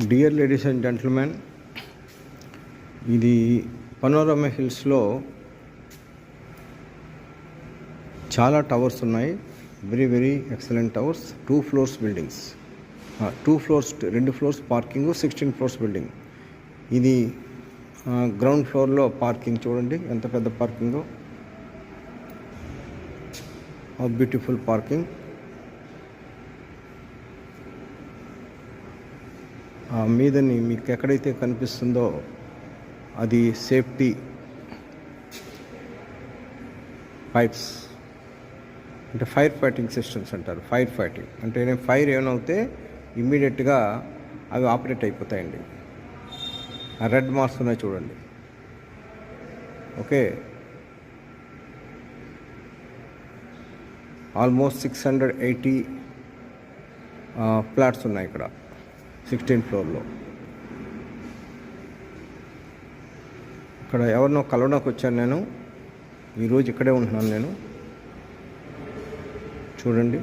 Dear ladies and gentlemen, ఇది panorama హిల్స్లో చాలా టవర్స్ ఉన్నాయి. Very very excellent towers. 2 floors buildings, 2 floors 2 floors parking, 16 floors building. ఇది ground ఫ్లోర్లో పార్కింగ్ చూడండి ఎంత పెద్ద పార్కింగో. Beautiful parking. మీదని మీకు ఎక్కడైతే కనిపిస్తుందో అది సేఫ్టీ పైప్స్, అంటే ఫైర్ ఫైటింగ్ సిస్టమ్స్ అంటారు. ఫైర్ ఫైటింగ్ అంటే ఫైర్ ఏమైనా ఇమ్మీడియట్గా అవి ఆపరేట్ అయిపోతాయండి. ఆ రెడ్ మార్క్స్ ఉన్నాయి చూడండి. ఓకే, ఆల్మోస్ట్ 680 ఫ్లాట్స్ ఉన్నాయి ఇక్కడ 16th floorలో. ఇక్కడ ఎవరినో కలవడానికి వచ్చాను నేను. ఈరోజు ఇక్కడే ఉంటున్నాను నేను. చూడండి.